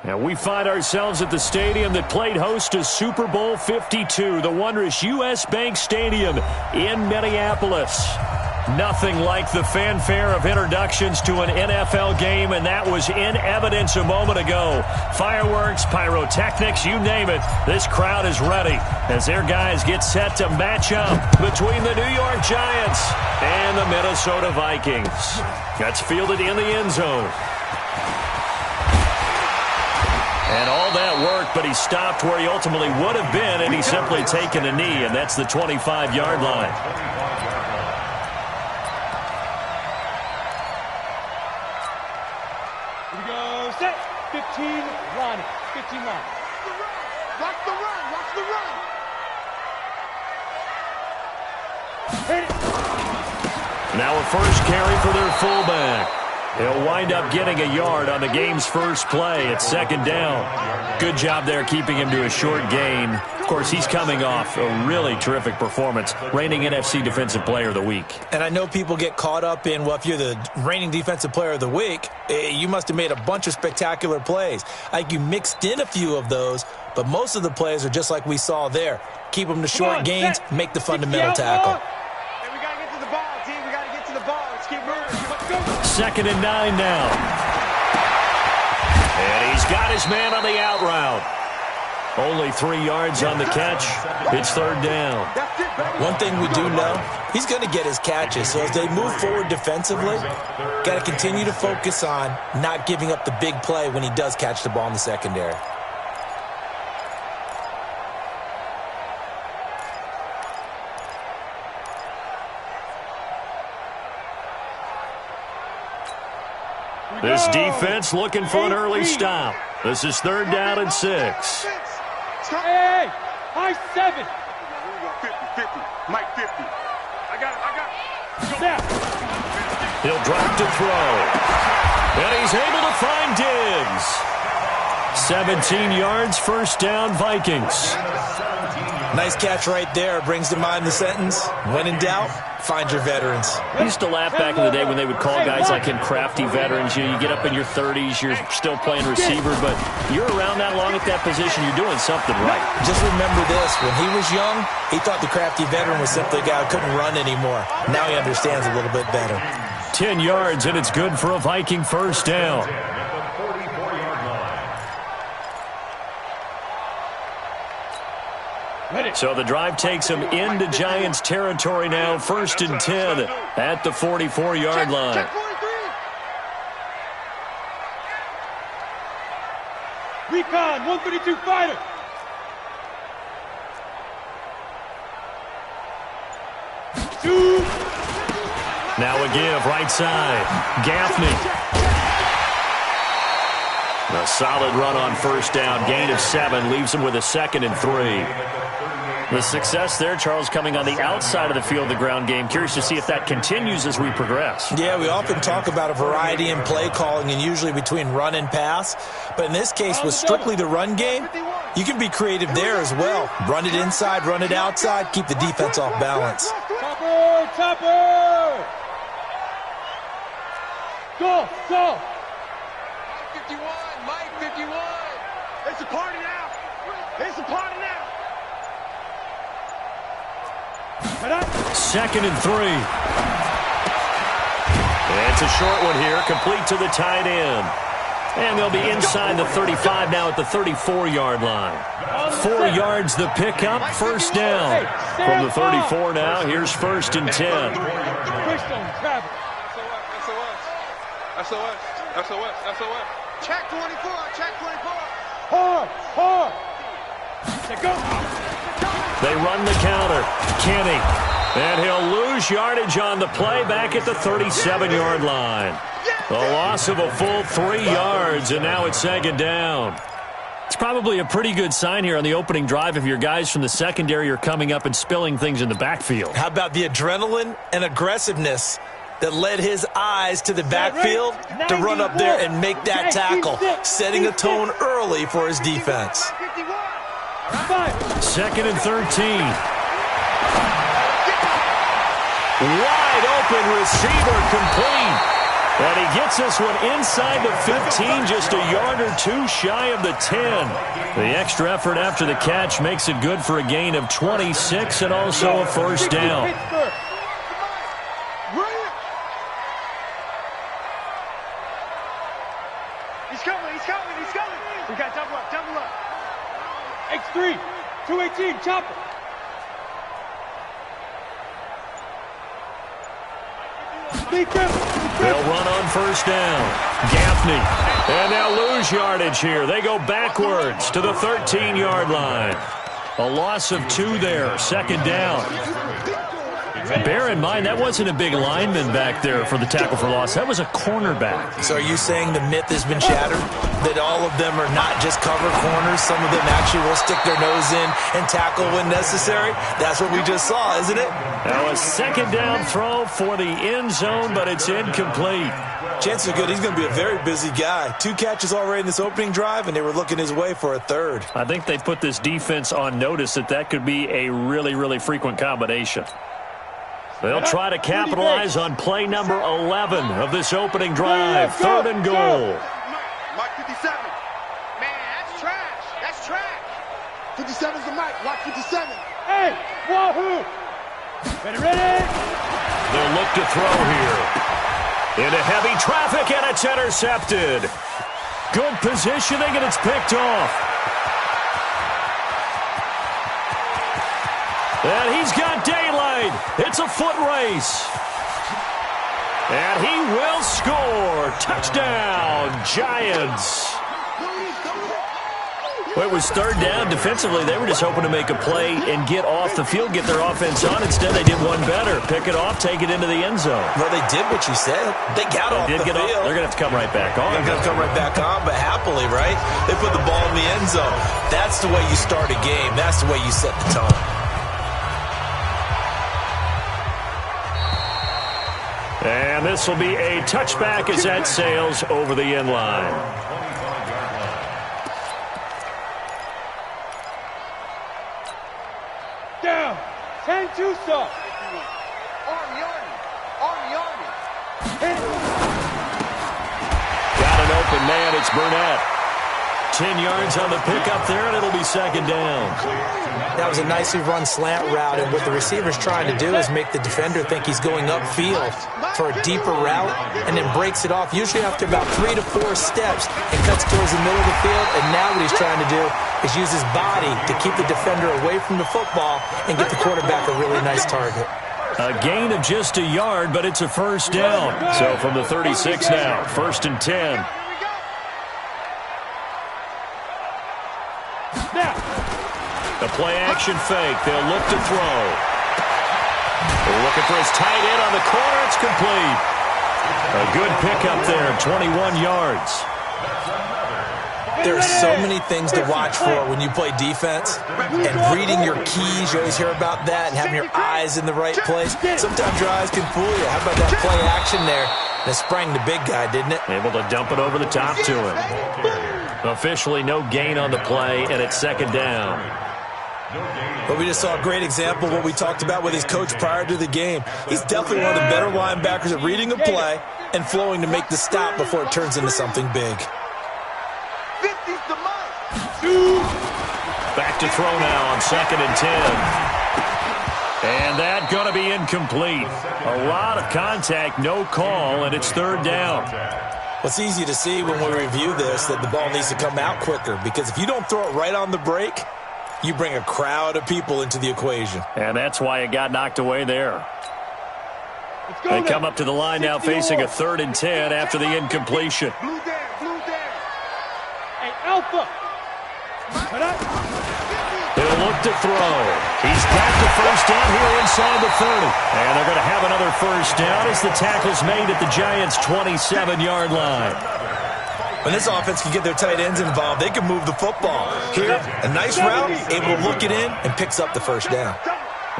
And we find ourselves at the stadium that played host to Super Bowl 52, the wondrous U.S. Bank Stadium in Minneapolis. Nothing like the fanfare of introductions to an NFL game, and that was in evidence a moment ago. Fireworks, pyrotechnics, you name it. This crowd is ready as their guys get set to match up between the New York Giants and the Minnesota Vikings. That's fielded in the end zone. And all that work, but he stopped where he ultimately would have been, and he's simply taken a knee, and that's the 25-yard line. Here we go, set, 15, run, 15 run. Watch the run, watch the run. Hit it. Now a first carry for their fullback. He'll wind up getting a yard on the game's first play at second down. Good job there keeping him to a short gain. Of course, he's coming off a really terrific performance, reigning NFC Defensive Player of the Week. And I know people get caught up in, well, if you're the reigning Defensive Player of the Week, you must have made a bunch of spectacular plays. I think you mixed in a few of those, but most of the plays are just like we saw there. Keep them to short gains, make the fundamental tackle. Second and 9 now. And he's got his man on the out route. Only 3 yards on the catch. It's third down. One thing we do know, he's going to get his catches. So as they move forward defensively, got to continue to focus on not giving up the big play when he does catch the ball in the secondary. This defense looking for an early stop. This is third down and 6. Hey, high 7. 50, Mike 50. I got it. He'll drop to throw. And he's able to find Diggs. 17 yards, first down, Vikings. Nice catch right there. Brings to mind the sentence, when in doubt, find your veterans. I used to laugh back in the day when they would call guys like him crafty veterans. You get up in your 30s, you're still playing receiver, but you're around that long at that position, you're doing something right. Just remember this, when he was young, he thought the crafty veteran was simply a guy who couldn't run anymore. Now he understands a little bit better. 10 yards, and it's good for a Viking first down. So the drive takes him into Giants territory now, first and 10 at the 44-yard line. Recon, 132 fighter. Now a give, right side. Gaffney. A solid run on first down, gain of 7, leaves him with a second and 3. The success there, Charles, coming on the outside of the field, the ground game. Curious to see if that continues as we progress. Yeah, we often talk about a variety in play calling and usually between run and pass. But in this case, with strictly the run game, you can be creative there as well. Run it inside, run it outside, keep the defense off balance. Topper! Go! 51, Mike 51. It's a party now. It's a party now. Second and 3. It's a short one here, complete to the tight end. And they'll be inside the 35 now at the 34-yard line. 4 yards the pickup, first down. From the 34 now, here's first and 10. SOS. Check 24, check 24. Hard. Go. They run the counter. Kenny. And he'll lose yardage on the play back at the 37-yard line. The loss of a full 3 yards, and now it's second down. It's probably a pretty good sign here on the opening drive if your guys from the secondary are coming up and spilling things in the backfield. How about the adrenaline and aggressiveness that led his eyes to the backfield to run up there and make that tackle, setting a tone early for his defense. Second and 13. Wide open receiver complete. And he gets this one inside the 15, just a yard or two shy of the 10. The extra effort after the catch makes it good for a gain of 26 and also a first down. He's coming. We got double up. X3, 218, chopper. They'll run on first down. Gaffney. And now lose yardage here. They go backwards to the 13-yard line. A loss of 2 there. Second down. Bear in mind, that wasn't a big lineman back there for the tackle for loss. That was a cornerback. So are you saying the myth has been shattered? That all of them are not just cover corners? Some of them actually will stick their nose in and tackle when necessary? That's what we just saw, isn't it? Now a second down throw for the end zone, but it's incomplete. Chances are good he's going to be a very busy guy. 2 catches already in this opening drive, and they were looking his way for a third. I think they put this defense on notice that could be a really, really frequent combination. They'll try to capitalize on play number 11 of this opening drive. Third and goal. Mark 57. Man, that's trash. 57's the mic. Mark 57. Hey, wahoo! Ready? They'll look to throw here. Into heavy traffic, and it's intercepted. Good positioning, and it's picked off. And he's got daylight. It's a foot race. And he will score. Touchdown, Giants. Well, it was third down. Defensively, they were just hoping to make a play and get off the field, get their offense on. Instead, they did one better. Pick it off, take it into the end zone. Well, they did what you said. They got off the field. They're going to have to come right back on. They're going to come right back on, but happily, right? They put the ball in the end zone. That's the way you start a game. That's the way you set the tone. And this will be a touchback as that sails over the end line. Down. 10-2 stop. Army. Got an open man. It's Burnett. 10 yards on the pickup there, and it'll be second down. That was a nicely run slant route, and what the receiver's trying to do is make the defender think he's going upfield for a deeper route, and then breaks it off, usually after about 3 to 4 steps, and cuts towards the middle of the field. And now what he's trying to do is use his body to keep the defender away from the football and get the quarterback a really nice target. A gain of just a yard, but it's a first down. So from the 36 now, 1st and 10. The play-action fake. They'll look to throw. They're looking for his tight end on the corner. It's complete. A good pickup there, 21 yards. There are so many things to watch for when you play defense, and reading your keys, you always hear about that, and having your eyes in the right place. Sometimes your eyes can fool you. How about that play action there? That sprang the big guy, didn't it? Able to dump it over the top to him. Officially no gain on the play, and it's second down. But we just saw a great example of what we talked about with his coach prior to the game. He's definitely one of the better linebackers at reading a play and flowing to make the stop before it turns into something big. Back to throw now on 2nd and 10. And that going to be incomplete. A lot of contact, no call, and it's third down. Well, it's easy to see when we review this that the ball needs to come out quicker, because if you don't throw it right on the break, you bring a crowd of people into the equation. And that's why it got knocked away there. They come up to the line now facing a 3rd and 10 after the incompletion. Blue there. Hey, Alpha. He'll look to throw. He's got the first down here inside the 30. And they're going to have another first down as the tackle's made at the Giants' 27-yard line. When this offense can get their tight ends involved, they can move the football. Here, a nice route, able to look it in, and picks up the first down.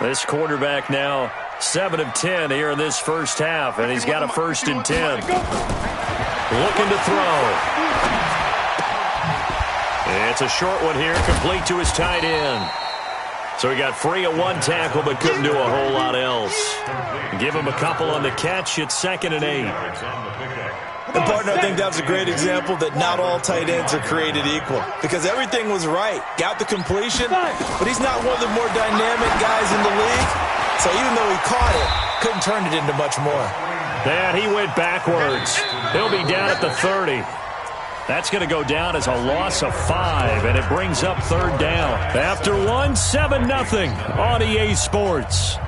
This quarterback now 7 of 10 here in this first half, and he's got a 1st and 10. Looking to throw. It's a short one here, complete to his tight end. So he got free of one tackle but couldn't do a whole lot else. Give him a couple on the catch. It's 2nd and 8. And partner, I think that was a great example that not all tight ends are created equal, because everything was right. Got the completion, but he's not one of the more dynamic guys in the league. So even though he caught it, couldn't turn it into much more. And he went backwards. He'll be down at the 30. That's going to go down as a loss of 5, and it brings up 3rd down. After 1, 7-0 on EA Sports.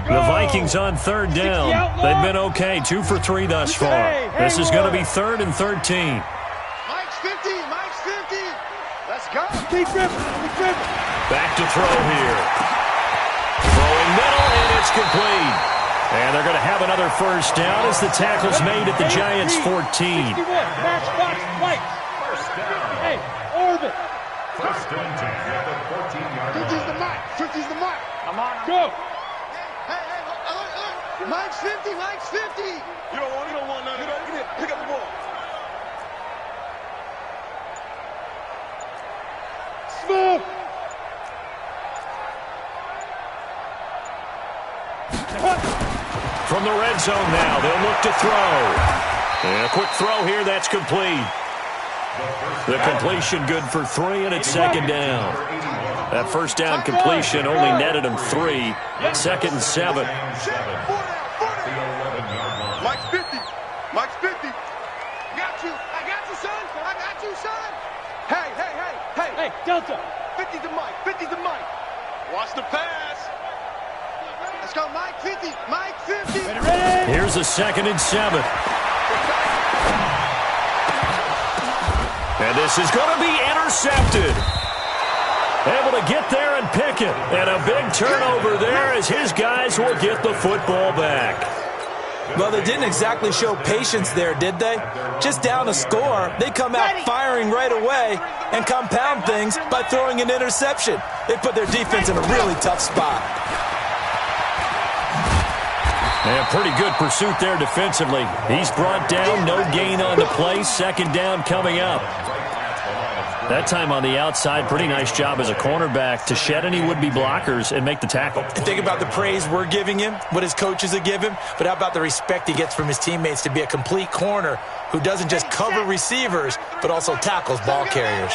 The Vikings on 3rd down. They've been okay, 2 for 3 thus far. This is going to be 3rd and 13. Mike's 50, Mike's 50. Let's go. Keep dribbling, keep dribbling. Back to throw here. Throwing middle, and it's complete. And they're going to have another 1st down as the tackle's made at the Giants' 14. 61, matchbox lights. Hey, orbit. 1st and 10 at the 14-yard line. 50's the Mike, 50's the Mike. Come on, go. Hey, Mike's 50, Mike's 50. You don't want none. Get in, pick up the ball. Smooth. From the red zone now, they'll look to throw. And a quick throw here, that's complete. The completion good for 3, and it's 2nd down. That 1st down completion only netted him 3. 2nd and 7. Mike's 50. Mike's 50. Got you. I got you, son. I got you, son. Hey. Hey, Delta. 50 to Mike. 50 to Mike. Watch the pass. Let's go, Mike 50. Mike 50. Ready? Here's a 2nd and 7. And this is going to be intercepted. Able to get there and pick it. And a big turnover there as his guys will get the football back. Well, they didn't exactly show patience there, did they? Just down a score, they come out firing right away and compound things by throwing an interception. They put their defense in a really tough spot. And pretty good pursuit there defensively. He's brought down, no gain on the play. 2nd down coming up. That time on the outside, pretty nice job as a cornerback to shed any would-be blockers and make the tackle. Think about the praise we're giving him, what his coaches have given him, but how about the respect he gets from his teammates to be a complete corner who doesn't just cover receivers, but also tackles ball carriers.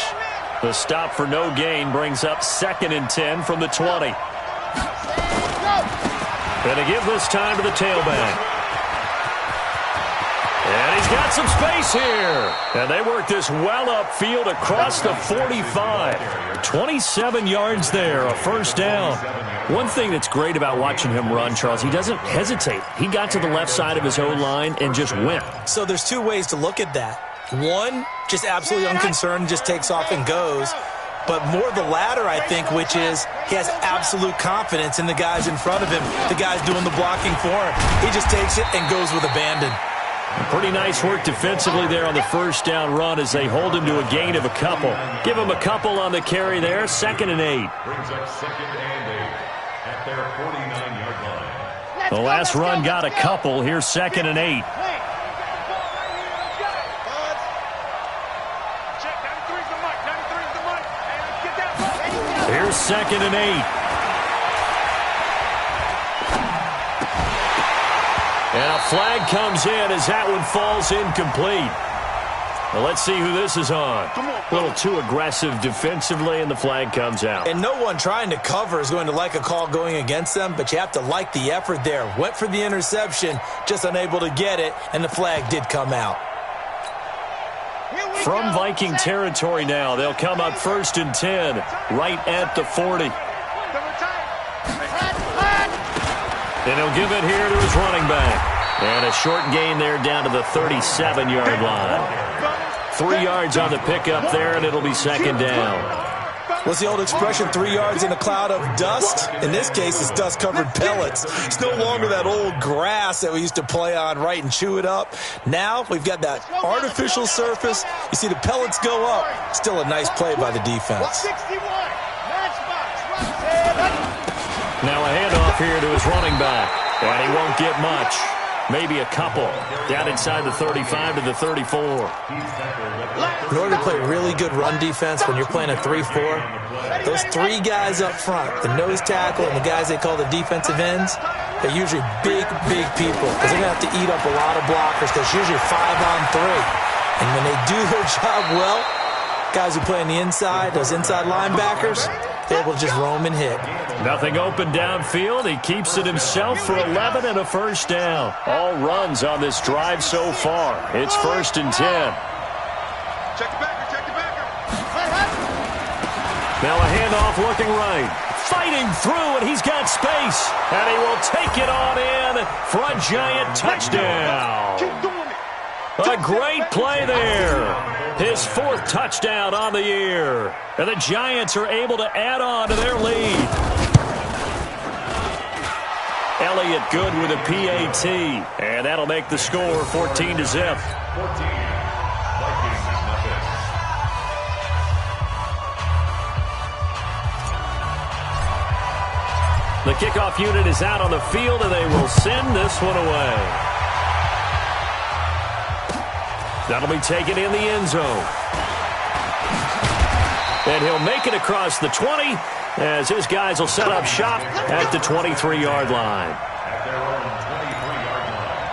The stop for no gain brings up 2nd and 10 from the 20. Going to give this time to the tailback. And he's got some space here. And they work this well upfield across the 45. 27 yards there, a 1st down. One thing that's great about watching him run, Charles, he doesn't hesitate. He got to the left side of his O-line and just went. So there's 2 ways to look at that. One, just absolutely unconcerned, just takes off and goes. But more the latter, I think, which is he has absolute confidence in the guys in front of him, the guys doing the blocking for him. He just takes it and goes with abandon. Pretty nice work defensively there on the 1st down run as they hold him to a gain of a couple. Give him a couple on the carry there, 2nd and 8. Brings up 2nd and 8 at their 49-yard line. The last run got a couple. Here's 2nd and 8. Here's 2nd and 8. And a flag comes in as that one falls incomplete. Well, let's see who this is on. A little too aggressive defensively, and the flag comes out. And no one trying to cover is going to like a call going against them, but you have to like the effort there. Went for the interception, just unable to get it, and the flag did come out. From Viking territory now, they'll come up 1st and 10, right at the 40. And he'll give it here to his running back. And a short gain there down to the 37-yard line. 3 yards on the pickup there, and it'll be 2nd down. What's the old expression, 3 yards in a cloud of dust? In this case, it's dust-covered pellets. It's no longer that old grass that we used to play on, right, and chew it up. Now we've got that artificial surface. You see the pellets go up. Still a nice play by the defense. Now a handoff here to his running back, and he won't get much. maybe a couple. Down inside the 35 to the 34. In order to play really good run defense when you're playing a 3-4, those three guys up front, the nose tackle and the guys they call the defensive ends, they're usually big people because they're going to have to eat up a lot of blockers because it's usually 5-on-3. And when they do their job well, guys who play on the inside, those inside linebackers, they're able to just roam and hit. Nothing open downfield. He keeps it himself for 11 and a first down. All runs on this drive so far. It's 1st and 10. Check the backer, check the backer. Now a handoff looking right. Fighting through, and he's got space. And he will take it on in for a Giant touchdown. Keep doing it. A great play there. His 4th touchdown on the year. And the Giants are able to add on to their lead. Elliott good with a PAT. And that'll make the score 14 to zip. 14. Vikings, nothing. The kickoff unit is out on the field, and they will send this one away. That'll be taken in the end zone. And he'll make it across the 20 as his guys will set up shop at the 23-yard line. At their own 23-yard line.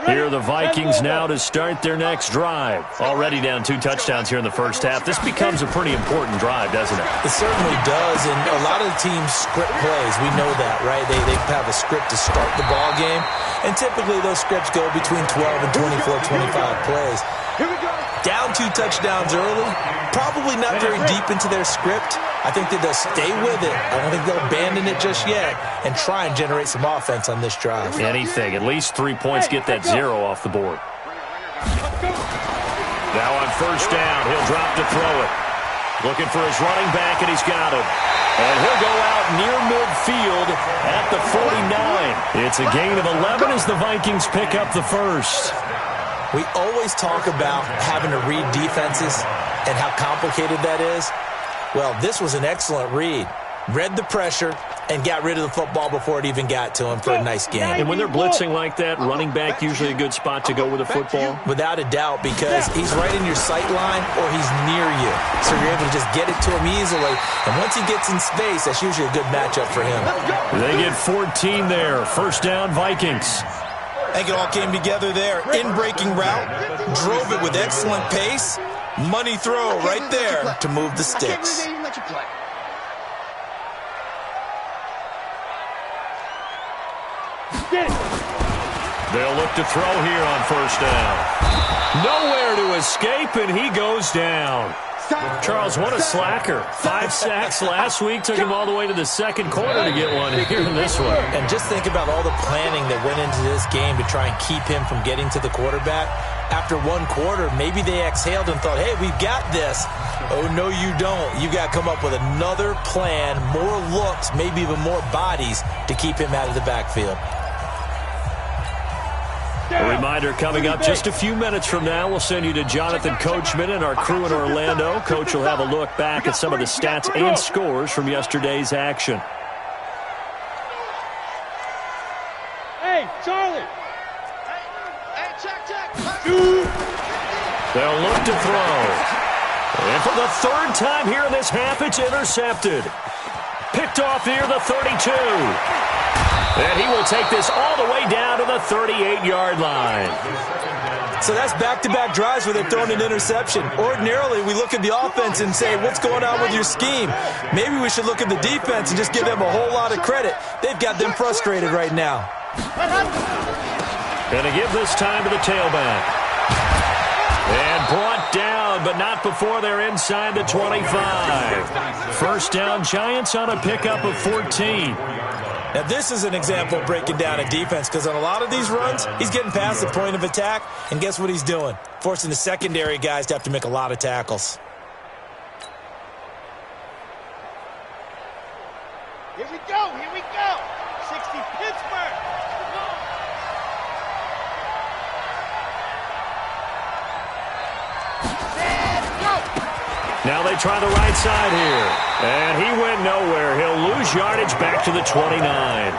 Here are the Vikings now to start their next drive. Already down 2 touchdowns here in the first half. This becomes a pretty important drive, doesn't it? It certainly does, and a lot of the teams script plays. We know that, right? They have a script to start the ball game, and typically those scripts go between 12 and 24, 25 plays. Here we go. Down 2 touchdowns early, probably not very deep into their script. I think that they'll stay with it. I don't think they'll abandon it just yet and try and generate some offense on this drive. Anything. At least 3 points get that 0 off the board. Now on first down, he'll drop to throw it. Looking for his running back, and he's got him. And he'll go out near midfield at the 49. It's a gain of 11 as the Vikings pick up the first. We always talk about having to read defenses and how complicated that is. Well, this was an excellent read. Read the pressure and got rid of the football before it even got to him for a nice game. And when they're blitzing like that, running back usually a good spot to go with the football? Without a doubt, because he's right in your sight line or he's near you. So you're able to just get it to him easily. And once he gets in space, that's usually a good matchup for him. They get 14 there. First down, Vikings. I think it all came together there. In-breaking route, drove it with excellent pace. Money throw right there to move the sticks. They'll look to throw here on first down. Nowhere to escape, and he goes down. Charles, what a slacker. 5 sacks last week. Took him all the way to the second quarter to get one here in this one. And just think about all the planning that went into this game to try and keep him from getting to the quarterback. After 1 quarter, maybe they exhaled and thought, hey, we've got this. Oh, no, you don't. You got to come up with another plan, more looks, maybe even more bodies to keep him out of the backfield. A reminder coming up just a few minutes from now, we'll send you to Jonathan Coachman and our crew in Orlando. Coach will have a look back at some of the stats and scores from yesterday's action. Hey, Charlie. Hey, check. They'll look to throw. And for the 3rd time here in this half, it's intercepted. Picked off near the 32. And he will take this all the way down to the 38-yard line. So that's back-to-back drives where they've thrown an interception. Ordinarily, we look at the offense and say, what's going on with your scheme? Maybe we should look at the defense and just give them a whole lot of credit. They've got them frustrated right now. Going to give this time to the tailback. And brought down, but not before they're inside the 25. First down, Giants on a pickup of 14. Now, this is an example of breaking down a defense because on a lot of these runs, he's getting past the point of attack, and guess what he's doing? Forcing the secondary guys to have to make a lot of tackles. Here we go. 60 Pittsburgh. Set. Now they try the right side here. And he went nowhere. He'll lose yardage back to the 29.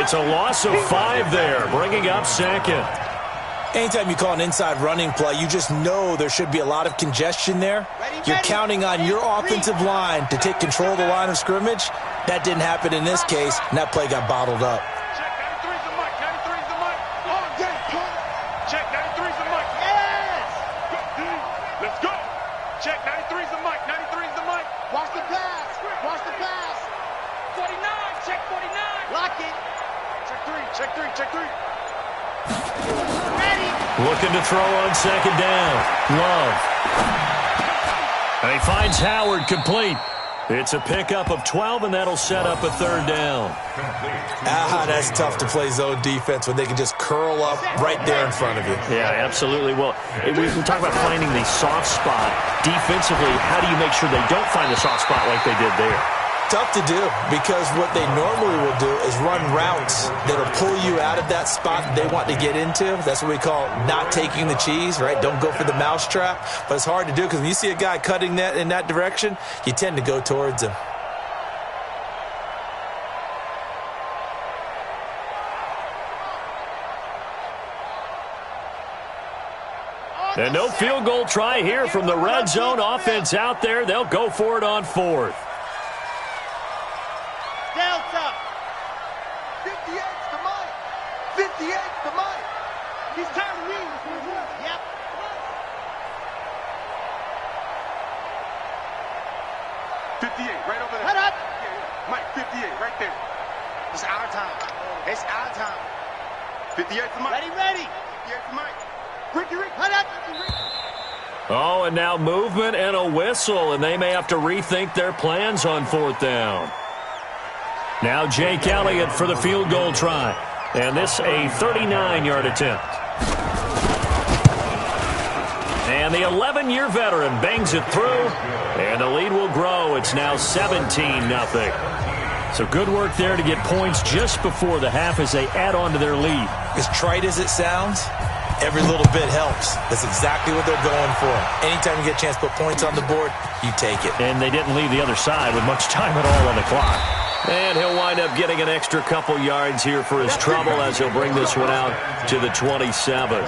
It's a loss of 5 there, bringing up second. Anytime you call an inside running play, you just know there should be a lot of congestion there. You're counting on your offensive line to take control of the line of scrimmage. That didn't happen in this case, and that play got bottled up. Check 93's the mic. 93's the mic. Oh, yeah. Check 93's the mic. Yes. Let's go. Check 93's the mic. 93's the mic. Watch the pass. Watch the pass. 49. Check 49. Lock it. Check 3. Check 3. Check 3. Ready. Looking to throw on second down. Love. And he finds Howard complete. It's a pickup of 12, and that'll set up a third down. That's tough to play zone defense when they can just curl up right there in front of you. Yeah, absolutely. Well, we talk about finding the soft spot. Defensively, how do you make sure they don't find the soft spot like they did there? Tough to do, because what they normally will do is run routes that'll pull you out of that spot that they want to get into. That's what we call not taking the cheese, right? Don't go for the mousetrap. But it's hard to do because when you see a guy cutting that in that direction, you tend to go towards him. And no field goal try here from the red zone offense out there. They'll go for it on 4th. Delta. 58's the mic. 58's the mic. He's tired of me. Yep. Right over there. Head up. Mike, 58, right there. It's our time. It's our time. 58 for Mike. Ready. 58 for Mike. Ricky. Head up. Oh, and now movement and a whistle, and they may have to rethink their plans on 4th down. Now Jake Elliott for the field goal try. And this a 39-yard attempt. And the 11-year veteran bangs it through, and the lead will grow. It's now 17-0. So good work there to get points just before the half as they add on to their lead. As trite as it sounds, every little bit helps. That's exactly what they're going for. Anytime you get a chance to put points on the board, you take it. And they didn't leave the other side with much time at all on the clock. And he'll wind up getting an extra couple yards here for his trouble as he'll bring this one out to the 27.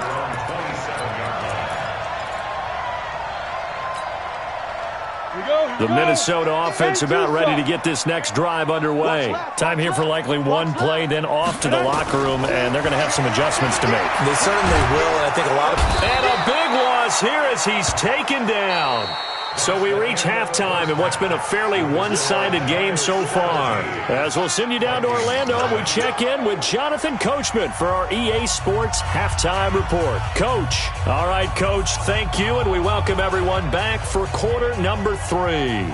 The Minnesota offense about ready to get this next drive underway. Time here for likely one play, then off to the locker room, and they're going to have some adjustments to make. They certainly will, and I think a lot of... And a big loss here as he's taken down. So we reach halftime in what's been a fairly one-sided game so far. As we'll send you down to Orlando, we check in with Jonathan Coachman for our EA Sports Halftime Report. Coach. All right, Coach, thank you, and we welcome everyone back for quarter number 3.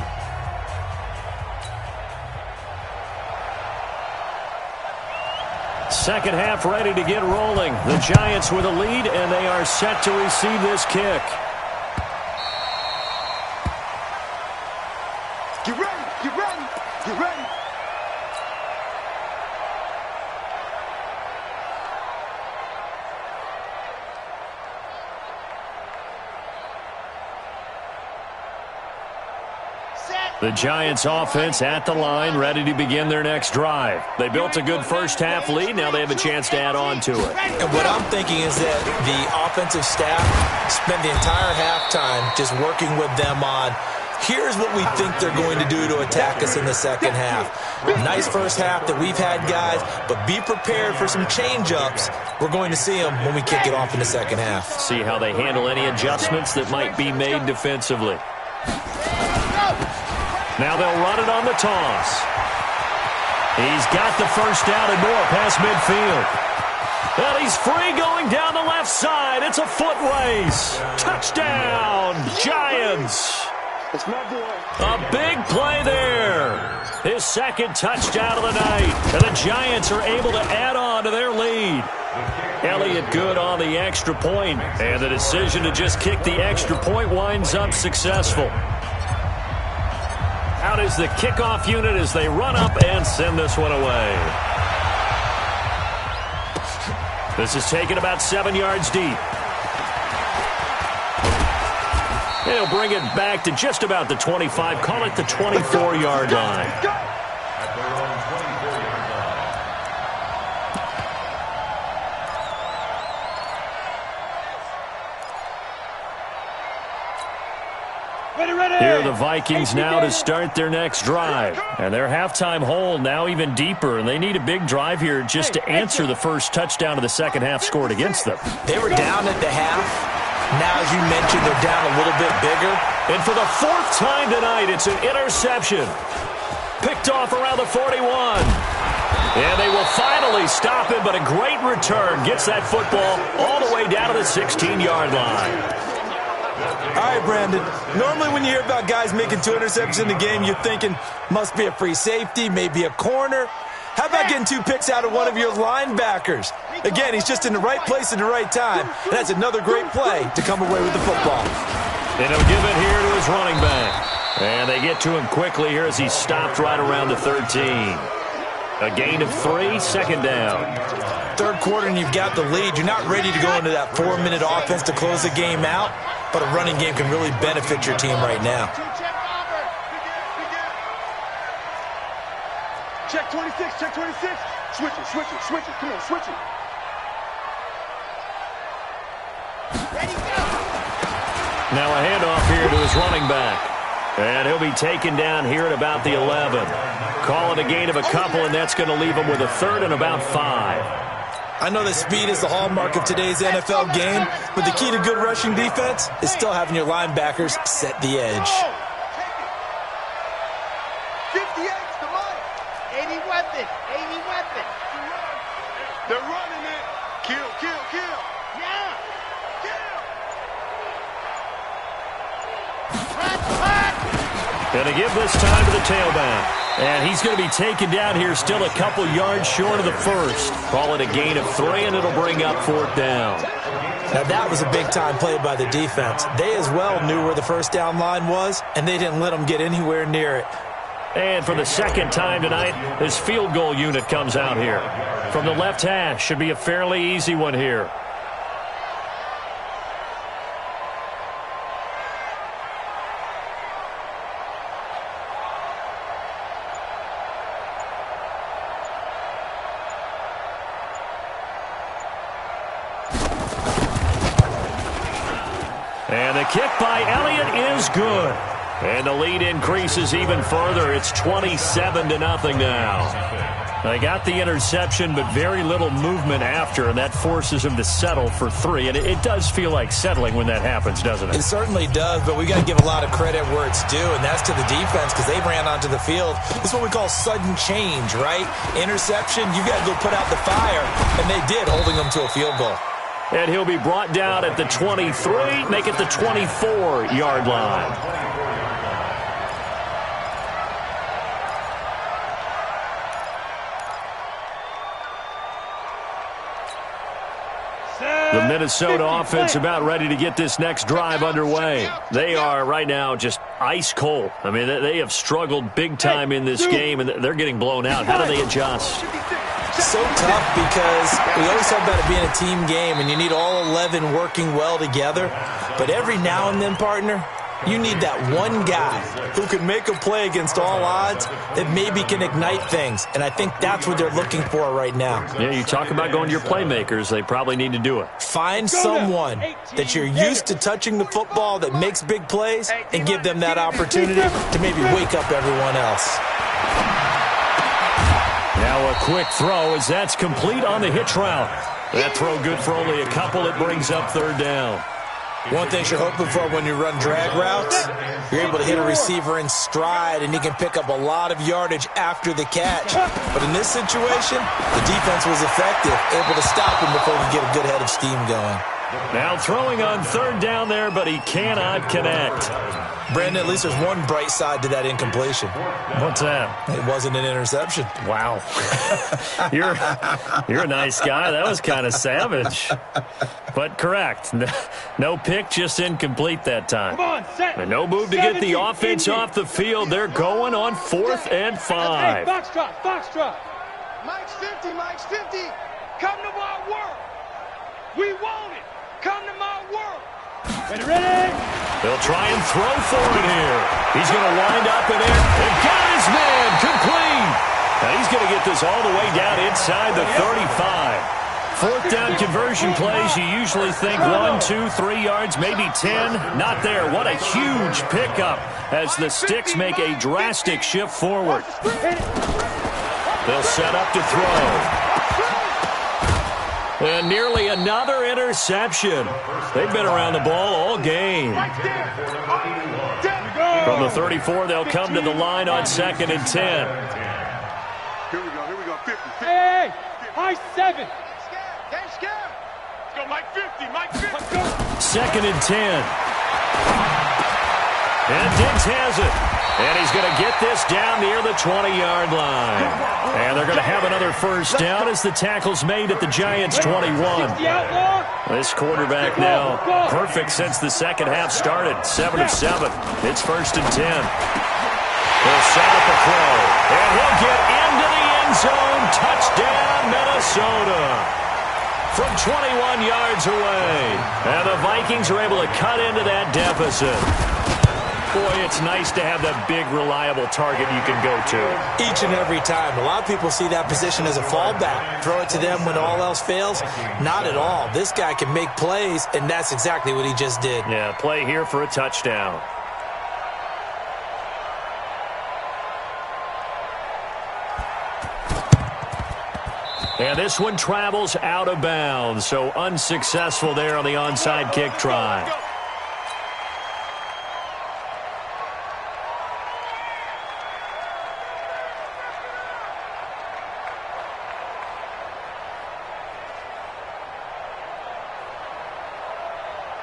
Second half ready to get rolling. The Giants with a lead, and they are set to receive this kick. Get ready. The Giants offense at the line, ready to begin their next drive. They built a good first half lead. Now they have a chance to add on to it. And what I'm thinking is that the offensive staff spent the entire halftime just working with them on, here's what we think they're going to do to attack us in the second half. Nice first half that we've had, guys, but be prepared for some change-ups. We're going to see them when we kick it off in the second half. See how they handle any adjustments that might be made defensively. Now they'll run it on the toss. He's got the first down and more past midfield. And he's free going down the left side. It's a foot race. Touchdown, Giants. That's my boy. A big play there. His second touchdown of the night. And the Giants are able to add on to their lead. Elliott good on the extra point. And the decision to just kick the extra point winds up successful. Out is the kickoff unit as they run up and send this one away. This is taken about 7 yards deep. And he'll bring it back to just about the 25. Call it the 24-yard line. At their own 24-yard line. Here are the Vikings now to start their next drive. And their halftime hole now even deeper, and they need a big drive here just to answer the first touchdown of the second half scored against them. They were down at the half. Now, as you mentioned, they're down a little bit bigger. And for the fourth time tonight, it's an interception. Picked off around the 41. And they will finally stop him, but a great return gets that football all the way down to the 16-yard line. All right, Brandon. Normally when you hear about guys making 2 interceptions in a game, you're thinking must be a free safety, maybe a corner. How about getting 2 picks out of one of your linebackers? Again, he's just in the right place at the right time, and that's another great play to come away with the football. And he'll give it here to his running back. And they get to him quickly here as he stopped right around the 13. A gain of 3, second down. Third quarter and you've got the lead. You're not ready to go into that 4-minute offense to close the game out, but a running game can really benefit your team right now. Check 26, check 26. Switch it, switch it, switch it. Come on, switch it. Ready, go. Now a handoff here to his running back. And he'll be taken down here at about the 11. Call it a gain of a couple, and that's going to leave him with a third and about 5. I know that speed is the hallmark of today's NFL game, but the key to good rushing defense is still having your linebackers set the edge. 58's the money. 80 weapon, 80 weapon. They're running it. Kill, kill, kill. Yeah. Kill. Run, run. Going to give this time to the tailback. And he's going to be taken down here still a couple yards short of the first. Call it a gain of 3, and it'll bring up 4th down. Now that was a big-time play by the defense. They as well knew where the first down line was, and they didn't let them get anywhere near it. And for the second time tonight, his field goal unit comes out here. From the left hash, should be a fairly easy one here. And the kick by Elliott is good. And the lead increases even further. It's 27-0 now. They got the interception, but very little movement after, and that forces him to settle for 3. And it does feel like settling when that happens, doesn't it? It certainly does, but we got to give a lot of credit where it's due, and that's to the defense because they ran onto the field. This is what we call sudden change, right? Interception, you got to go put out the fire, and they did, holding them to a field goal. And he'll be brought down at the 23, make it the 24-yard line. The Minnesota offense about ready to get this next drive underway. They are right now just ice cold. I mean, they have struggled big time in this game, and they're getting blown out. How do they adjust? So tough because we always talk about it being a team game, and you need all 11 working well together. But every now and then, partner, you need that one guy who can make a play against all odds that maybe can ignite things. And I think that's what they're looking for right now. Yeah, you talk about going to your playmakers. They probably need to do it. Find someone that you're used to touching the football that makes big plays and give them that opportunity to maybe wake up everyone else. Now a quick throw as that's complete on the hitch route. That throw good for only a couple. It brings up 3rd down. One thing you're hoping for when you run drag routes, you're able to hit a receiver in stride, and you can pick up a lot of yardage after the catch. But in this situation, the defense was effective, able to stop him before he could get a good head of steam going. Now throwing on 3rd down there, but he cannot connect. Brandon, at least there's one bright side to that incompletion. What's that? It wasn't an interception. Wow. You're a nice guy. That was kind of savage. But correct. No pick, just incomplete that time. Come on, set. And no move to get the offense off the field. They're going on 4th and 5. Hey, box drop, box drop. Mike's 50, Mike's 50. Come to my world. We want it. Come to my world. Ready? They'll try and throw for it here. He's going to wind up in there and got his man complete. Now he's going to get this all the way down inside the 35. Fourth down conversion plays, you usually think 1, 2, 3 yards, maybe 10. Not there. What a huge pickup as the Sticks make a drastic shift forward. They'll set up to throw. And nearly another interception. They've been around the ball all game. From the 34, they'll come to the line on 2nd and 10. Here we go, 50. Hey, high 7. Let's go, Mike 50, Mike 50. 2nd and 10. And Diggs has it. And he's going to get this down near the 20-yard line. And they're going to have another first down as the tackle's made at the Giants' 21. This quarterback now perfect since the second half started. 7 of 7. It's 1st and 10. They'll set up a throw. And he'll get into the end zone. Touchdown, Minnesota. From 21 yards away. And the Vikings are able to cut into that deficit. Boy, it's nice to have that big, reliable target you can go to. Each and every time. A lot of people see that position as a fallback. Throw it to them when all else fails. Not at all. This guy can make plays, and that's exactly what he just did. Yeah, play here for a touchdown. And this one travels out of bounds, so unsuccessful there on the onside kick try.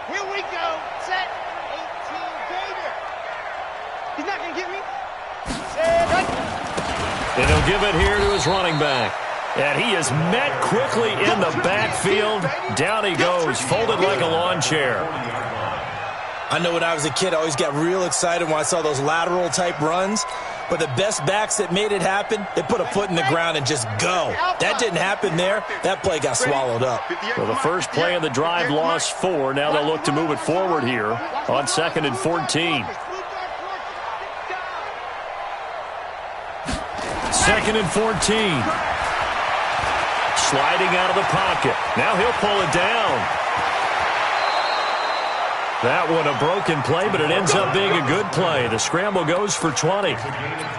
Here we go. Set. 18 Gator. He's not going to get me. Set. And he'll give it here to his running back. And he is met quickly in the backfield. Down he goes, folded like a lawn chair. I know when I was a kid, I always got real excited when I saw those lateral-type runs. But the best backs that made it happen, they put a foot in the ground and just go. That didn't happen there. That play got swallowed up. Well, the first play of the drive lost 4. Now they'll look to move it forward here on 2nd and 14. 2nd and 14. Sliding out of the pocket. Now he'll pull it down. That one a broken play, but it ends up being a good play. The scramble goes for 20.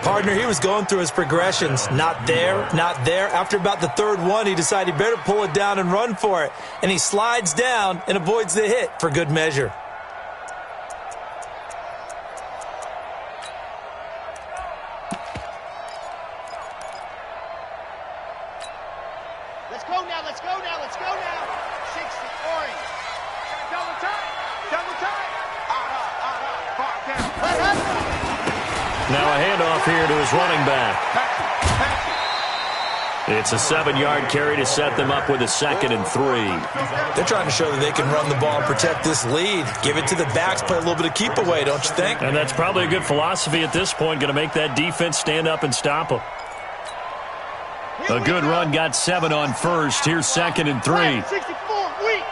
Partner, he was going through his progressions. Not there, not there. After about the third one, he decided he better pull it down and run for it. And he slides down and avoids the hit for good measure. Let's go now. Let's go now. Let's go now. 60 orange. Double time. Far down. Now a handoff here to his running back. It's a 7-yard carry to set them up with a 2nd and 3. They're trying to show that they can run the ball and protect this lead. Give it to the backs, play a little bit of keep away, don't you think? And that's probably a good philosophy at this point, going to make that defense stand up and stop them. A good run, got 7 on first. Here's 2nd and 3. 64, weak.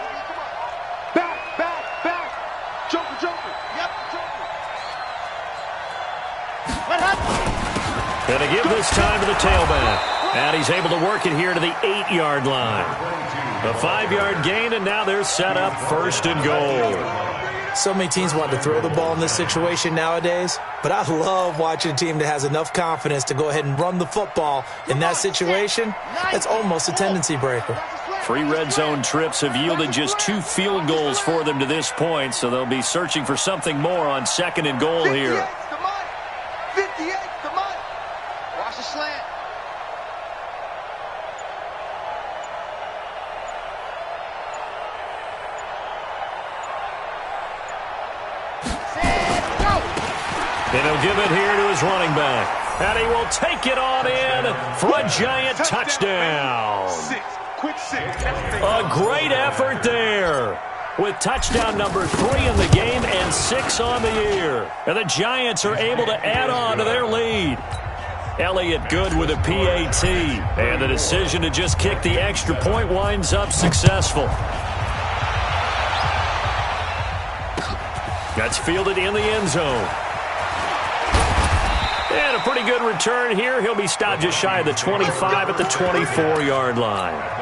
Back. Joker. Yep, what happened? Going to give this time to the tailback. And he's able to work it here to the 8-yard line. A 5-yard gain, and now they're set up 1st and goal. So many teams want to throw the ball in this situation nowadays, but I love watching a team that has enough confidence to go ahead and run the football in that situation. That's almost a tendency breaker. 3 red zone trips have yielded just 2 field goals for them to this point, so they'll be searching for something more on 2nd and goal here. 58's the money. Watch the slant. And he'll give it here to his running back. And he will take it on in for a giant touchdown. 6. Quick 6. A great effort there with touchdown number 3 in the game and 6 on the year. And the Giants are able to add on to their lead. Elliott good with a PAT. And the decision to just kick the extra point winds up successful. That's fielded in the end zone. And a pretty good return here. He'll be stopped just shy of the 25 at the 24-yard line.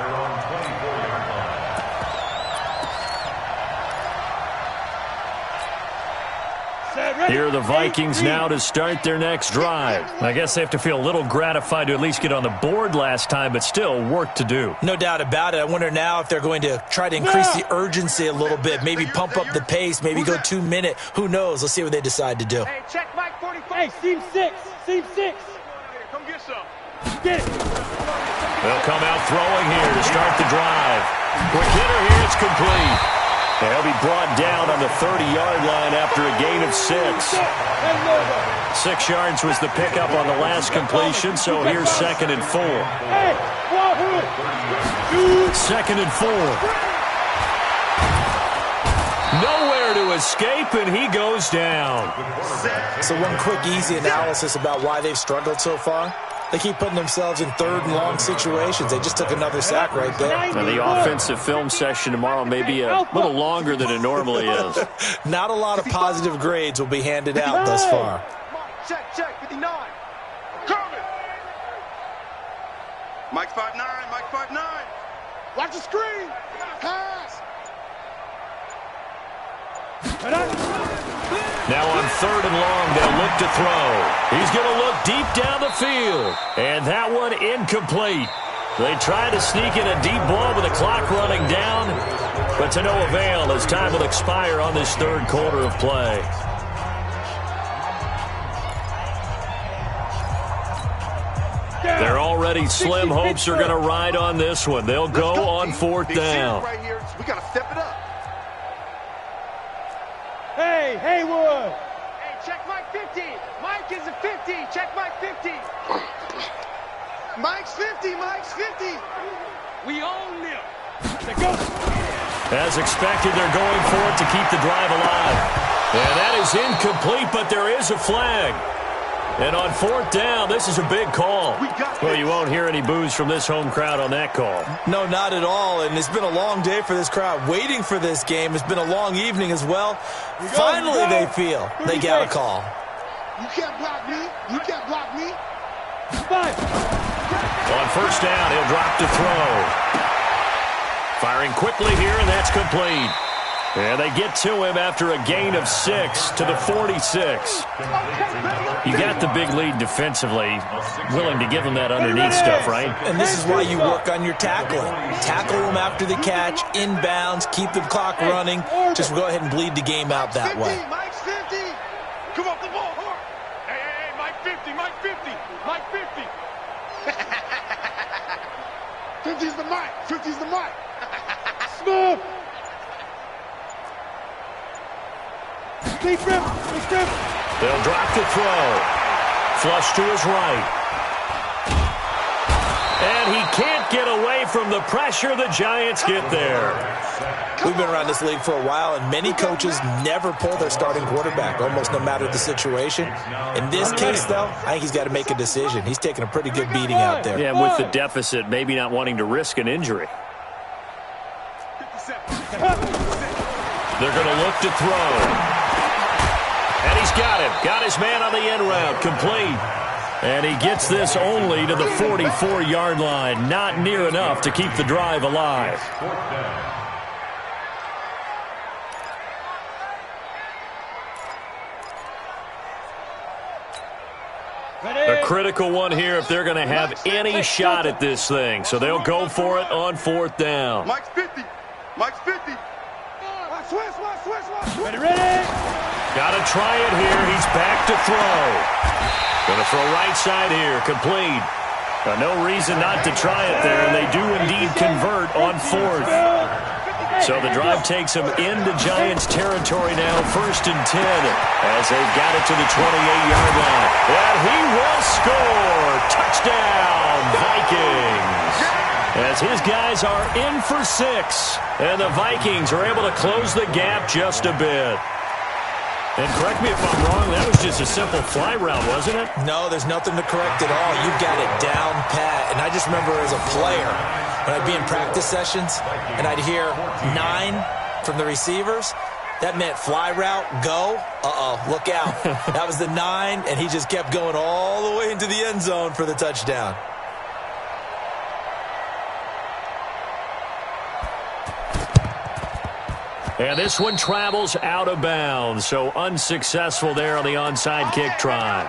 Here are the Vikings now to start their next drive. I guess they have to feel a little gratified to at least get on the board last time, but still work to do. No doubt about it. I wonder now if they're going to try to increase the urgency a little bit, maybe pump up the pace, maybe go 2 minute. Who knows? Let's see what they decide to do. Hey, check Mike 45. Hey, seam 6. Seam 6. Come get some. Get it. They'll come out throwing here to start the drive. Quick hitter here. It's complete. They'll be brought down on the 30-yard line after a gain of 6. 6 yards was the pickup on the last completion, so here's 2nd and 4. 2nd and 4. Nowhere to escape, and he goes down. So one quick, easy analysis about why they've struggled so far. They keep putting themselves in 3rd and long situations. They just took another sack right there. And the offensive film session tomorrow may be a little longer than it normally is. Not a lot of positive grades will be handed out thus far. Check, 59. Coming. Mike 5'9", Mike 5'9". Watch the screen. Pass. Now on 3rd and long, they'll look to throw. He's going to look deep down the field. And that one incomplete. They try to sneak in a deep ball with the clock running down, but to no avail as time will expire on this 3rd quarter of play. They're already slim hopes are going to ride on this one. They'll go on 4th down. Right here. We got to step it up. Hey, Haywood. Hey, check Mike 50. Mike is a 50. Check Mike 50. Mike's 50. Mike's 50. We own them. As expected, they're going for it to keep the drive alive. And that is incomplete, but there is a flag. And on 4th down, this is a big call. Well, you won't hear any boos from this home crowd on that call. No, not at all. And it's been a long day for this crowd waiting for this game. It's been a long evening as well. Finally, they feel they got a call. You can't block me. You can't block me. On 1st down, he'll drop to throw. Firing quickly here, and that's complete. And they get to him after a gain of 6 to the 46. You got the big lead defensively, willing to give him that underneath stuff, right? And this is why you work on your tackling. Tackle them after the catch, inbounds, keep the clock running. Just go ahead and bleed the game out that way. Mike's 50. Come off the ball hard. Hey, Mike 50, Mike 50, Mike 50. 50's the mic. 50's the mic. Smooth. Deep rip. They'll drop to throw. Flush to his right. And he can't get away from the pressure. The Giants get there. We've been around this league for a while, and many coaches never pull their starting quarterback, almost no matter the situation. In this case, though, I think he's got to make a decision. He's taking a pretty good beating out there. Yeah, with the deficit, maybe not wanting to risk an injury. They're going to look to throw. And he's got him. Got his man on the end route. Complete. And he gets this only to the 44-yard line. Not near enough to keep the drive alive. A critical one here if they're going to have any shot at this thing. So they'll go for it on 4th down. Mike's 50. Mike's 50. Ready. Got to try it here. He's back to throw. Going to throw right side here. Complete. No reason not to try it there, and they do indeed convert on 4th. So the drive takes them into Giants territory now, 1st and 10, as they've got it to the 28-yard line. And he will score. Touchdown, Vikings. As his guys are in for 6, and the Vikings are able to close the gap just a bit. And correct me if I'm wrong, that was just a simple fly route, wasn't it? No, there's nothing to correct at all. You've got it down pat. And I just remember as a player, when I'd be in practice sessions, and I'd hear 9 from the receivers, That meant fly route, go. Look out. That was the 9, and he just kept going all the way into the end zone for the touchdown. And this one travels out of bounds, so unsuccessful there on the onside kick try.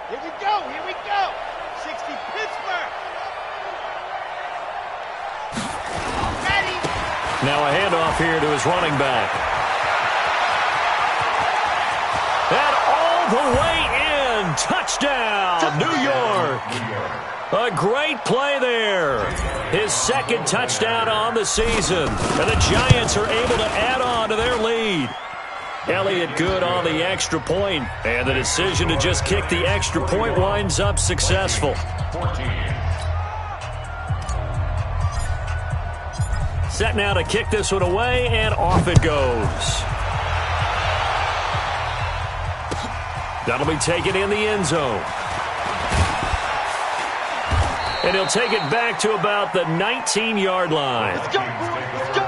Here we go, here we go. 60 Pittsburgh. Ready. Now a handoff here to his running back. And all the way in. Touchdown, New York. A great play there. His second touchdown on the season. And the Giants are able to add on to their lead. Elliott good on the extra point, and the decision to just kick the extra point winds up successful. Set now to kick this one away, and off it goes. That'll be taken in the end zone. And he'll take it back to about the 19-yard line. Let's go, boys. Let's go.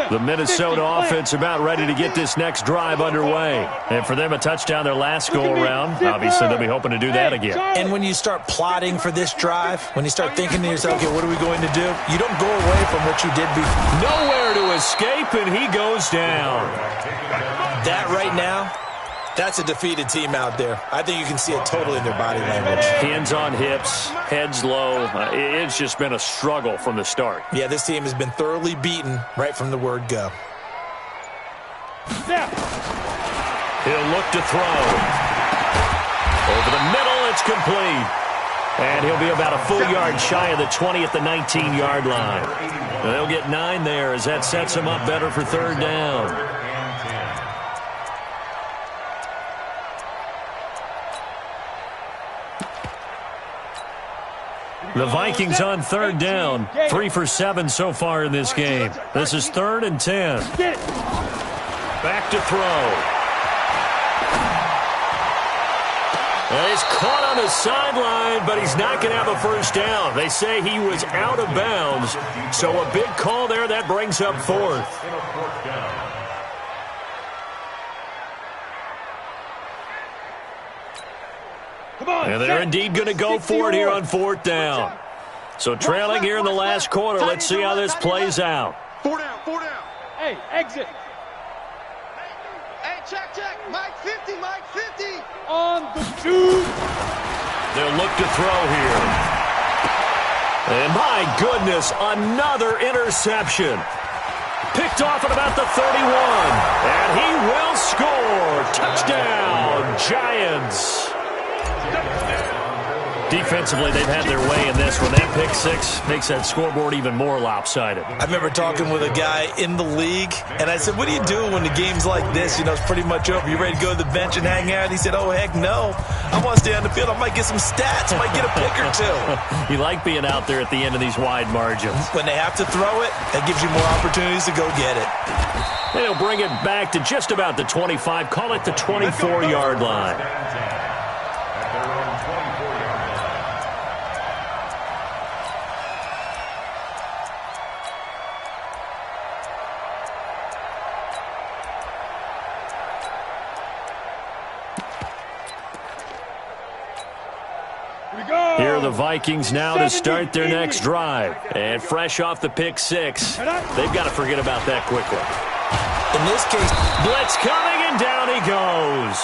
The Minnesota offense about ready to get this next drive underway. And for them, a touchdown their last go-around. Obviously, they'll be hoping to do that again. And when you start plotting for this drive, when you start thinking to yourself, okay, what are we going to do? You don't go away from what you did before. Nowhere to escape, and he goes down. That right now, that's a defeated team out there. I think you can see it totally in their body language. Hands on hips, heads low. It's just been a struggle from the start. Yeah, this team has been thoroughly beaten right from the word go. He'll look to throw. Over the middle, it's complete. And he'll be about a full yard shy of the 20 at the 19-yard line. They'll get 9 there as that sets him up better for third down. The Vikings on third down, 3 for 7 so far in this game. This is 3rd and 10. Back to throw. He's caught on the sideline, but he's not going to have a first down. They say he was out of bounds, so a big call there. That brings up 4th. And they're indeed going to go for it here on 4th down. So trailing here in the last quarter. Let's see how this plays out. 4 down, 4 down. Hey, exit. Hey, check. Mike 50, Mike 50. On the 2. They'll look to throw here. And my goodness, another interception. Picked off at about the 31. And he will score. Touchdown, Giants. Defensively, they've had their way in this one. That pick 6 makes that scoreboard even more lopsided. I remember talking with a guy in the league, and I said, what do you do when the game's like this? You know, it's pretty much over. You ready to go to the bench and hang out? He said, oh, heck no. I want to stay on the field. I might get some stats. I might get a pick or 2. You like being out there at the end of these wide margins. When they have to throw it, that gives you more opportunities to go get it. And he'll bring it back to just about the 25. Call it the 24-yard line. Here are the Vikings now to start their next drive. And fresh off the pick 6, they've got to forget about that quickly. In this case, blitz coming, and down he goes.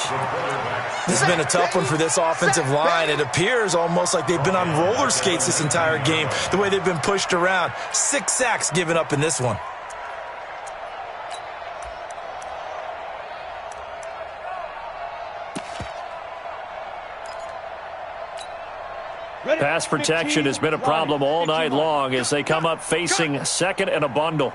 This has been a tough one for this offensive line. It appears almost like they've been on roller skates this entire game, the way they've been pushed around. 6 sacks given up in this one. Pass protection has been a problem all night long as they come up facing second and a bundle.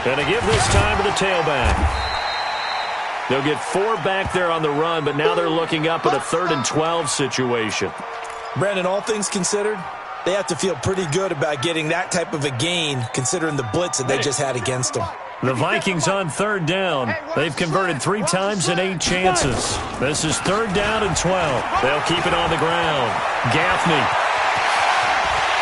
And to give this time to the tailback. They'll get 4 back there on the run, but now they're looking up at a 3rd and 12 situation. Brandon, all things considered, they have to feel pretty good about getting that type of a gain considering the blitz that they just had against them. The Vikings on third down. They've converted 3 times in 8 chances. This is third down and 12. They'll keep it on the ground. Gaffney.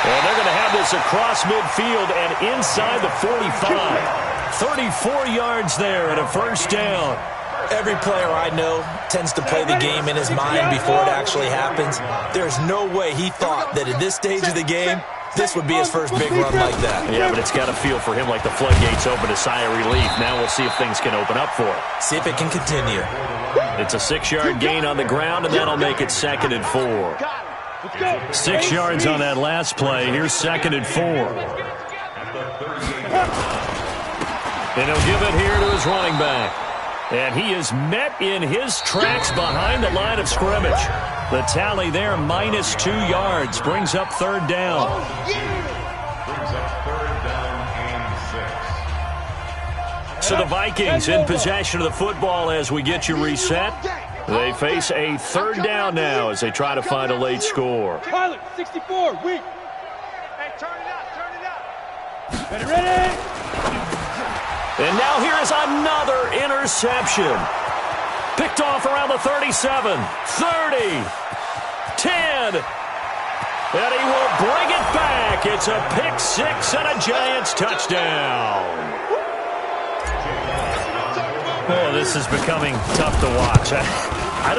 And they're going to have this across midfield and inside the 45. 34 yards there and a first down. Every player I know tends to play the game in his mind before it actually happens. There's no way he thought that at this stage of the game, this would be his first big run like that. Yeah, but it's got to feel for him like the floodgates open, a sigh of relief. Now we'll see if things can open up for him. See if it can continue. It's a 6-yard gain on the ground, and that'll make it 2nd and 4. 6 yards on that last play. Here's 2nd and 4. And he'll give it here to his running back. And he is met in his tracks behind the line of scrimmage. The tally there, -2 yards, brings up third down. So the Vikings in possession of the football as we get you reset. They face a third down now as they try to find a late score. Pilot, 64, weak. Hey, turn it up. Ready, ready. And now here is another interception. Picked off around the 37, 30, 10. And he will bring it back. It's a pick 6 and a Giants touchdown. Oh, this is becoming tough to watch. I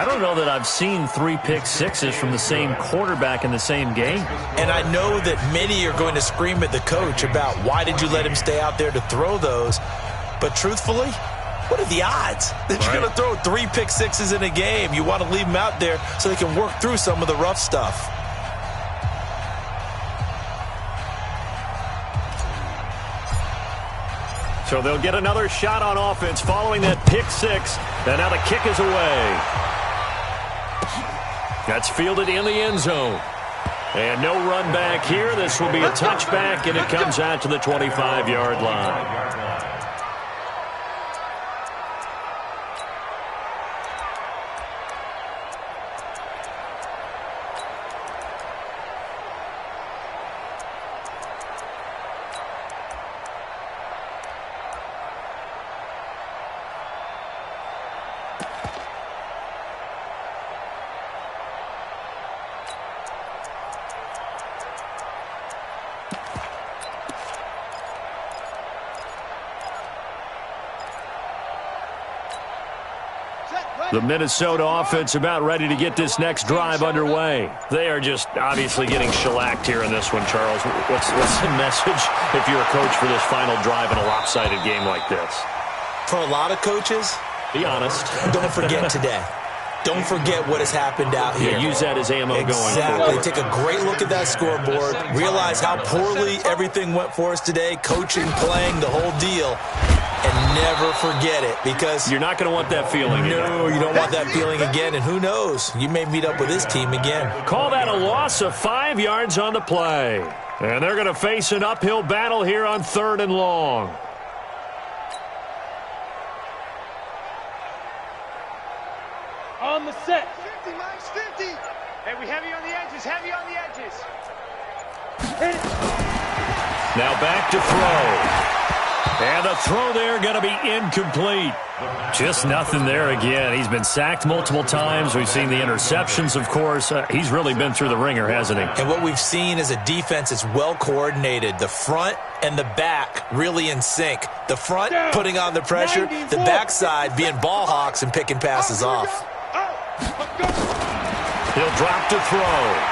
don't know that I've seen 3 pick sixes from the same quarterback in the same game. And I know that many are going to scream at the coach about why did you let him stay out there to throw those. But truthfully, what are the odds that you're going to throw 3 pick sixes in a game? You want to leave them out there so they can work through some of the rough stuff. So they'll get another shot on offense following that pick 6. And now the kick is away. That's fielded in the end zone. And no run back here. This will be a touchback, and it comes out to the 25-yard line. The Minnesota offense about ready to get this next drive underway. They are just obviously getting shellacked here in this one, Charles. What's the message if you're a coach for this final drive in a lopsided game like this? For a lot of coaches, be honest. Don't forget today. Don't forget what has happened out here. Yeah, use that as ammo going forward. Exactly. Take a great look at that scoreboard. Realize how poorly everything went for us today. Coaching, playing, the whole deal. And never forget it, because you're not going to want that feeling again. No, you don't want that feeling again, and who knows? You may meet up with this team again. Call that a loss of 5 yards on the play. And they're going to face an uphill battle here on 3rd and long. On the set. 50, Mike's 50. Hey, we heavy on the edges, heavy on the edges. Hit it. Now back to throw. And the throw there going to be incomplete. Just nothing there again. He's been sacked multiple times. We've seen the interceptions, of course. He's really been through the ringer, hasn't he? And what we've seen is a defense that's well coordinated. The front and the back really in sync. The front putting on the pressure. The backside being ball hawks and picking passes off. He'll drop to throw.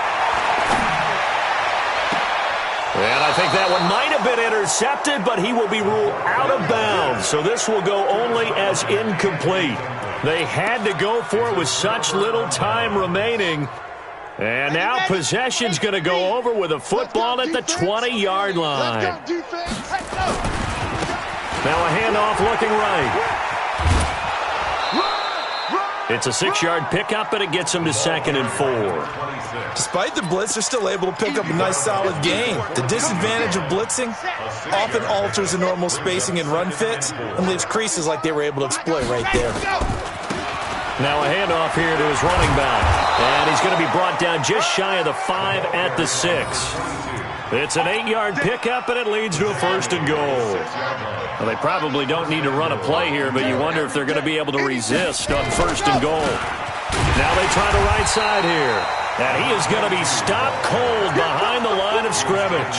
And I think that one might have been intercepted, but he will be ruled out of bounds. So this will go only as incomplete. They had to go for it with such little time remaining. And now possession's going to go over with a football at the 20-yard line. Now a handoff looking right. It's a 6-yard pickup, and it gets him to 2nd and 4. Despite the blitz, they're still able to pick up a nice, solid gain. The disadvantage of blitzing often alters the normal spacing and run fits and leaves creases like they were able to exploit right there. Now a handoff here to his running back. And he's going to be brought down just shy of the 5 at the 6. It's an 8-yard pickup, and it leads to a 1st and goal. Well, they probably don't need to run a play here, but you wonder if they're going to be able to resist on 1st and goal. Now they try the right side here. And he is going to be stopped cold behind the line of scrimmage.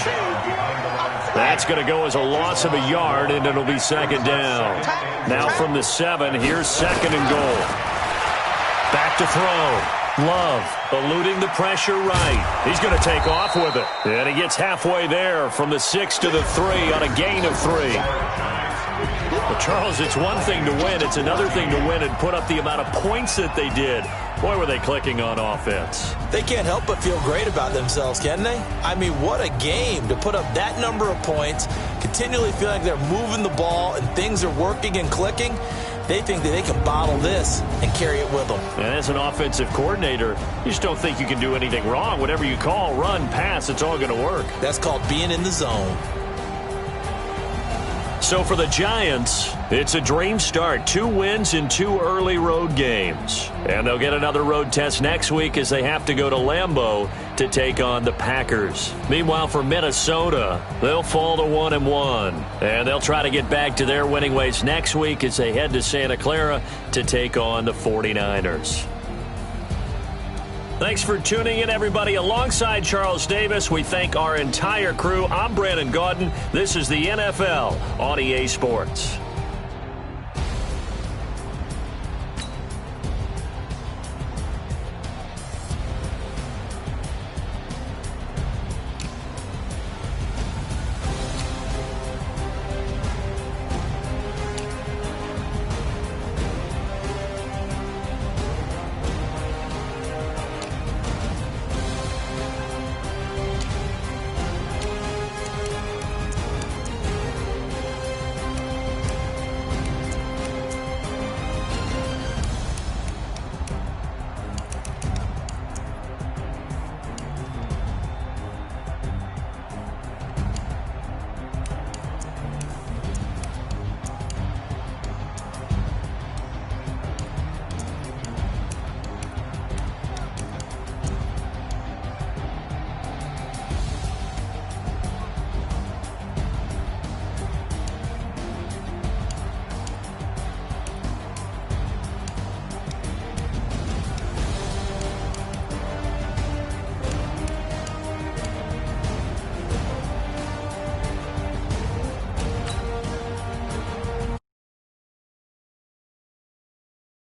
That's going to go as a loss of a yard, and it'll be 2nd down. Now from the 7, here's 2nd and goal. Back to throw. Love eluding the pressure right. He's going to take off with it. And he gets halfway there from the 6 to the 3 on a gain of 3. Well, Charles, it's one thing to win. It's another thing to win and put up the amount of points that they did. Boy, were they clicking on offense. They can't help but feel great about themselves, can they? I mean, what a game to put up that number of points, continually feeling like they're moving the ball and things are working and clicking. They think that they can bottle this and carry it with them. And as an offensive coordinator, you just don't think you can do anything wrong. Whatever you call, run, pass, it's all going to work. That's called being in the zone. So for the Giants, it's a dream start. 2 wins in 2 early road games. And they'll get another road test next week as they have to go to Lambeau to take on the Packers. Meanwhile, for Minnesota, they'll fall to 1-1. And they'll try to get back to their winning ways next week as they head to Santa Clara to take on the 49ers. Thanks for tuning in, everybody. Alongside Charles Davis, we thank our entire crew. I'm Brandon Gaudin. This is the NFL on EA Sports.